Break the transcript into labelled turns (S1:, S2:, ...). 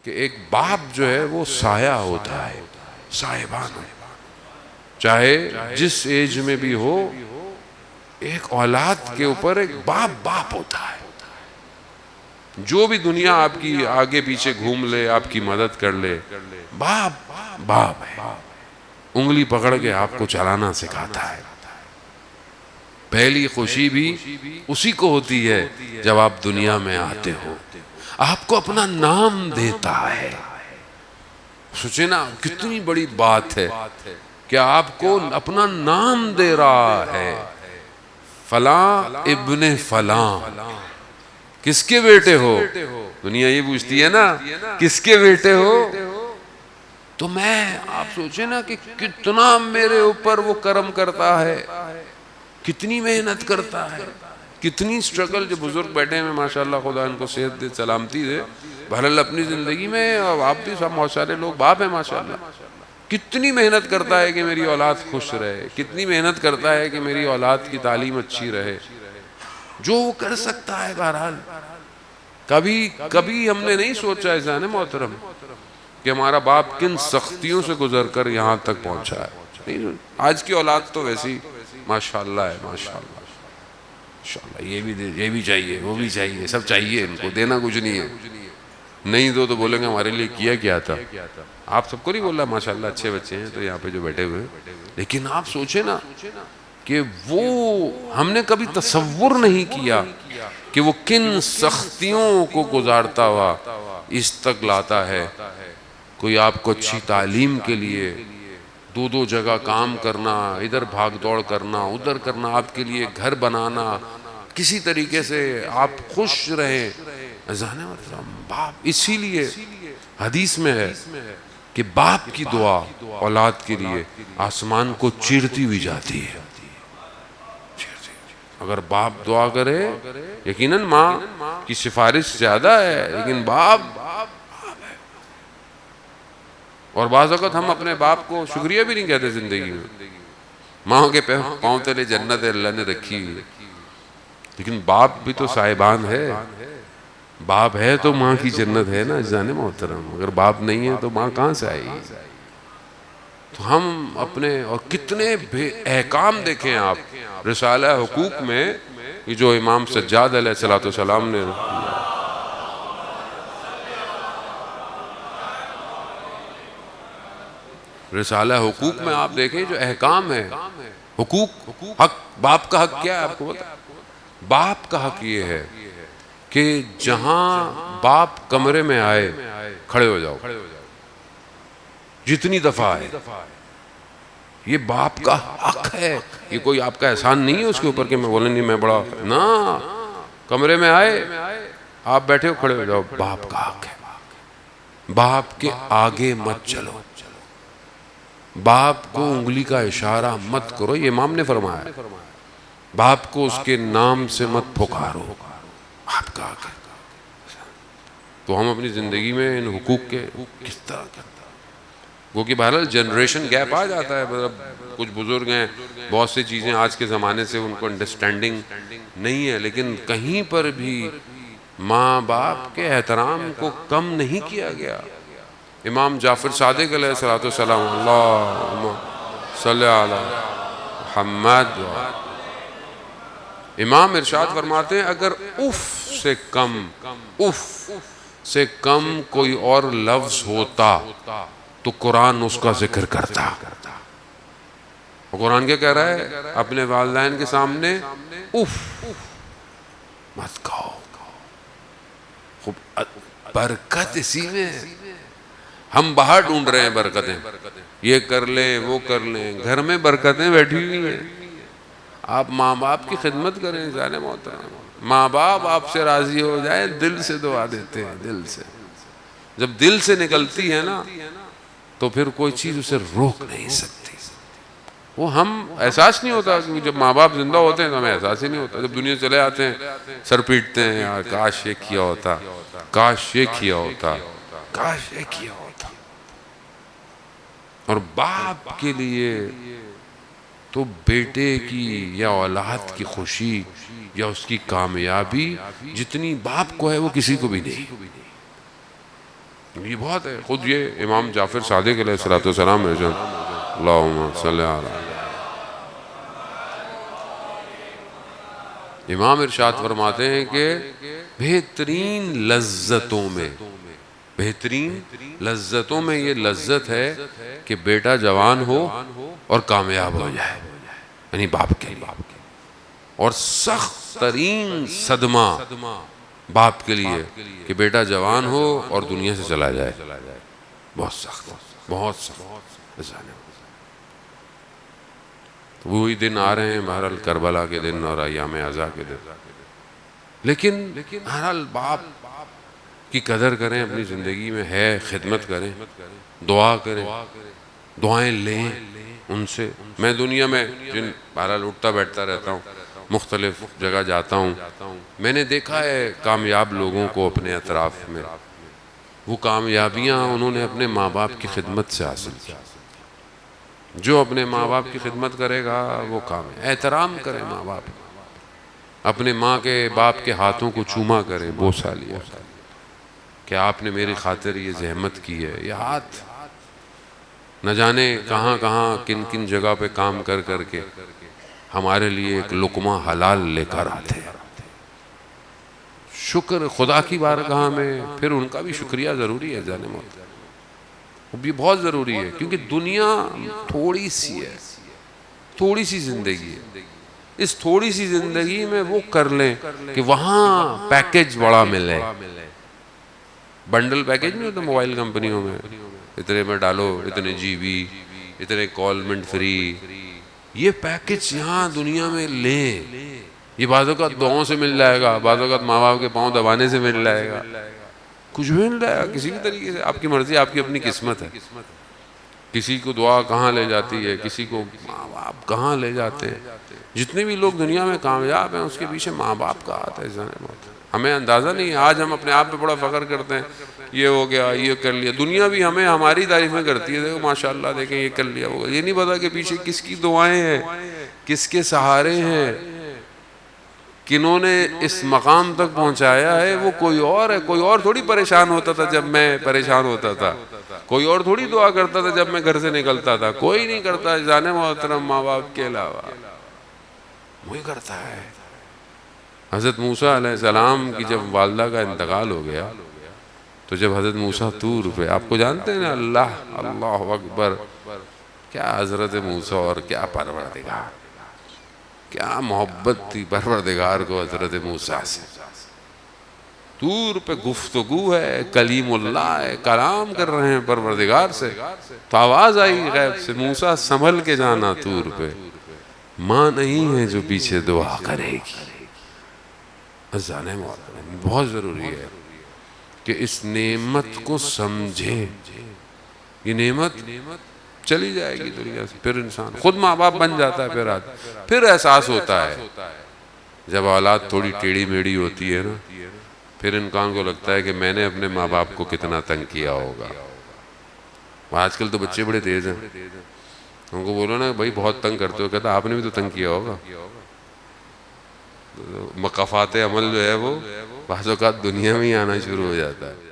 S1: کہ ایک باپ جو ہے وہ سایہ ہوتا ہے، صاحبان ہے، چاہے جس ایج میں بھی ہو، ایک اولاد کے اوپر ایک باپ ہوتا ہے. جو بھی دنیا آپ کی آگے پیچھے گھوم لے، آپ کی مدد کر لے، باپ ہے، انگلی پکڑ کے آپ کو چلانا سکھاتا ہے. پہلی خوشی بھی اسی کو ہوتی ہے جب آپ دنیا میں آتے ہو، آپ کو اپنا نام دیتا ہے. سوچے نا کتنی بڑی بات ہے کہ آپ کو اپنا نام دے رہا ہے، فلاں ابن فلاں. کس کے بیٹے ہو؟ دنیا یہ پوچھتی ہے نا کس کے بیٹے ہو؟ تو میں آپ سوچیں نا کہ کتنا میرے اوپر وہ کرم کرتا ہے، کتنی محنت کرتا ہے، کتنی سٹرگل. جو بزرگ بیٹھے ہیں ماشاءاللہ، خدا ان کو صحت دے، سلامتی دے، بہرحال اپنی زندگی میں آپ بھی سب بہت سارے لوگ باپ ہیں ماشاءاللہ. کتنی محنت کرتا ہے کہ میری اولاد خوش رہے، کتنی محنت کرتا ہے کہ میری اولاد کی تعلیم اچھی رہے، جو وہ کر سکتا ہے. بہرحال کبھی ہم نے نہیں سوچا ایسا نا محترم کہ ہمارا باپ کن سختیوں سے گزر کر یہاں تک پہنچا ہے. نہیں، آج کی اولاد تو ویسی ماشاءاللہ ہے، ماشاءاللہ ماشاءاللہ. یہ بھی چاہیے، وہ بھی چاہیے، سب چاہیے، ان کو دینا کچھ نہیں ہے. نہیں دو تو بولیں گے ہمارے لیے کیا تھا. آپ سب کو نہیں بول رہا، ماشاءاللہ اچھے بچے ہیں تو یہاں پہ جو بیٹھے ہوئے ہیں، لیکن آپ سوچیں نا کہ وہ ہم نے کبھی تصور نہیں کیا کہ وہ کن سختیوں کو گزارتا ہوا اس تک لاتا ہے. کوئی آپ کو اچھی تعلیم کے لیے دو جگہ کام کرنا، ادھر بھاگ دوڑ کرنا، ادھر کرنا، آپ کے لیے گھر بنانا، کسی طریقے سے آپ خوش رہیں. باپ، اسی لیے حدیث میں ہے کہ باپ کی دعا اولاد کے لیے آسمان کو چیرتی ہوئی جاتی ہے. اگر باپ دعا کرے، یقیناً ماں کی سفارش زیادہ ہے، لیکن باپ. اور بعض اوقات ہم اپنے باپ کو شکریہ بھی نہیں کہتے زندگی میں. ماں کے پاؤں تلے جنت اللہ نے رکھی ہے، لیکن باپ بھی تو صاحبان ہے. باپ ہے تو ماں کی جنت ہے نا عزیزان محترم. اگر باپ نہیں ہے تو ماں کہاں سے آئے گی؟ تو ہم اپنے، اور کتنے احکام دیکھیں آپ رسالہ حقوق میں، یہ جو امام سجاد علیہ السلام نے رسالہ حقوق میں آپ دیکھیں جو احکام ہے، حقوق، حق، باپ کا حق کیا ہے آپ کو پتا؟ باپ کا حق یہ ہے کہ جہاں باپ کمرے میں آئے کھڑے ہو جاؤ، جتنی دفعہ آئے. یہ باپ کا حق ہے، یہ کوئی آپ کا احسان نہیں ہے اس کے اوپر کہ میں بولیں نہیں میں بڑا نا. کمرے میں آئے، آپ بیٹھے ہو کھڑے ہو جاؤ، باپ کا حق ہے. باپ کے آگے مت چلو، باپ کو انگلی کا اشارہ مت کرو، یہ امام نے فرمایا. باپ کو اس کے نام سے مت پکارو، آپ کا حق ہے. تو ہم اپنی زندگی میں ان حقوق کے کس طرح کرتے ہیں؟ وہ کہ بہرحال جنریشن گیپ آ جاتا ہے. مطلب کچھ بزرگ ہیں، بہت سی چیزیں آج کے زمانے سے ان کو انڈرسٹینڈنگ نہیں ہے، لیکن کہیں پر بھی ماں باپ کے احترام کو کم نہیں کیا گیا. امام جعفر صادق علیہ السلام، اللہم صلی علی محمد، امام ارشاد فرماتے ہیں اگر اف سے کم کوئی اور لفظ ہوتا تو قرآن اس کا ذکر کرتا. قرآن کیا کہہ رہا ہے؟ اپنے والدین کے سامنے اف مت کہو. خوب برکت اسی میں ہے. ہم باہر ڈھونڈ رہے ہیں برکتیں، یہ کر لیں وہ کر لیں، گھر میں برکتیں بیٹھی ہوئی ہیں. آپ ماں باپ کی خدمت کریں جانے محترم. ماں باپ آپ سے راضی ہو جائے، دل سے دعا دیتے ہیں، دل سے. جب دل سے نکلتی ہے نا تو پھر کوئی چیز اسے روک نہیں سکتی. وہ ہم احساس نہیں ہوتا، کیونکہ جب ماں باپ زندہ ہوتے ہیں تو ہمیں احساس ہی نہیں ہوتا. جب دنیا چلے آتے ہیں سر پیٹتے ہیں، یار کاش یہ کیا ہوتا، کاش یہ کیا ہوتا، کاش یہ کیا ہوتا. اور باپ کے لیے تو بیٹے کی یا اولاد کی خوشی یا اس کی کامیابی جتنی باپ کو ہے وہ کسی کو بھی نہیں. یہ بہت ہے. خود یہ امام جعفر صادق علیہ الصلوۃ والسلام ہے جان اللہم صلی علی امام ارشاد فرماتے ہیں کہ بہترین لذتوں میں یہ لذت ہے کہ بیٹا جوان ہو اور کامیاب ہو جائے، یعنی باپ کے لیے. اور سخت ترین صدمہ باپ کے لیے کہ بیٹا جوان ہو اور دنیا سے چلا جائے، بہت سخت، بہت سخت. وہی دن آ رہے ہیں بہرحال، کربلا کے دن اور ایام عزا کے دن. لیکن بہرحال باپ کی قدر کریں، اپنی زندگی میں ہے خدمت کریں، دعا کریں، دعائیں لیں ان سے. میں دنیا میں بہرحال اٹھتا بیٹھتا رہتا ہوں، مختلف جگہ جاتا ہوں. میں نے دیکھا ہے کامیاب لوگوں کو اپنے اطراف میں، وہ کامیابیاں انہوں نے اپنے ماں باپ کی خدمت سے حاصل کی. جو اپنے ماں باپ کی خدمت کرے گا وہ کامیاب. احترام کریں ماں باپ، اپنے ماں کے باپ کے ہاتھوں کو چوما کریں، بوسہ لیا کہ آپ نے میری خاطر یہ زحمت کی ہے. یہ ہاتھ نہ جانے کہاں کہاں کن کن جگہ پہ کام کر کر کے ہمارے لیے ایک لقمہ حلال لے کر آتے ہیں. شکر خدا کی بارگاہ میں پھر ان کا بھی شکریہ ضروری ہے جانے موت، وہ بھی بہت ضروری ہے. کیونکہ دنیا تھوڑی سی ہے، تھوڑی سی زندگی ہے. اس تھوڑی سی زندگی میں وہ کر لیں کہ وہاں پیکیج بڑا ملے. بنڈل پیکیج نہیں ہوتا موبائل کمپنیوں میں، اتنے میں ڈالو اتنے جی بی، اتنے کال منٹ فری. یہ پیکیج یہاں دنیا میں لیں. یہ بعض اوقات دعاؤں سے مل جائے گا، بعض اوقات ماں باپ کے پاؤں دبانے سے مل جائے گا، کچھ بھی مل جائے گا کسی بھی طریقے سے. آپ کی مرضی، آپ کی اپنی قسمت ہے. کسی کو دعا کہاں لے جاتی ہے، کسی کو ماں باپ کہاں لے جاتے ہیں. جتنے بھی لوگ دنیا میں کامیاب ہیں اس کے پیچھے ماں باپ کا ہاتھ ہے. ہمیں اندازہ نہیں ہے. آج ہم اپنے آپ پہ بڑا فخر کرتے ہیں، یہ ہو گیا، یہ کر لیا. دنیا بھی ہمیں ہماری تعریفیں کرتی ہے، دیکھو ماشاءاللہ دیکھیں یہ کر لیا ہوگا. یہ نہیں پتا کہ پیچھے کس کی دعائیں ہیں، کس کے سہارے ہیں، کنہوں نے اس مقام تک پہنچایا ہے. وہ کوئی اور ہے. کوئی اور تھوڑی پریشان ہوتا تھا جب میں پریشان ہوتا تھا، کوئی اور تھوڑی دعا کرتا تھا جب میں گھر سے نکلتا تھا. کوئی نہیں کرتا جان محترم ماں باپ کے علاوہ، وہی کرتا ہے. حضرت موسیٰ علیہ السلام کی جب والدہ کا انتقال ہو گیا تو جب حضرت موسیٰ طور پہ، آپ کو جانتے ہیں نا، اللہ اکبر، کیا حضرت موسیٰ اور کیا پروردگار، کیا محبت تھی پروردگار کو حضرت موسیٰ سے. طور پہ گفتگو ہے، کلیم اللہ ہے، کلام کر رہے ہیں پروردگار سے. تو آواز آئی غیب سے، موسیٰ سنبھل کے جانا طور پہ، ماں نہیں ہے جو پیچھے دعا کرے گی. جانے محترم بہت ضروری ہے کہ اس نعمت کو سمجھیں. یہ نعمت چلی جائے گی دنیا سے، پھر انسان خود ماں باپ بن جاتا ہے. پھر احساس ہوتا ہے جب اولاد تھوڑی ٹیڑھی میڑھی ہوتی ہے نا، پھر انسان کو لگتا ہے کہ میں نے اپنے ماں باپ کو کتنا تنگ کیا ہوگا. آج کل تو بچے بڑے تیز ہیں، ان کو بولو نا بھائی بہت تنگ کرتے ہو، کہتا آپ نے بھی تو تنگ کیا ہوگا. مقافات عمل جو ہے وہ بعض اوقات دنیا میں ہی آنا شروع ہو جاتا ہے.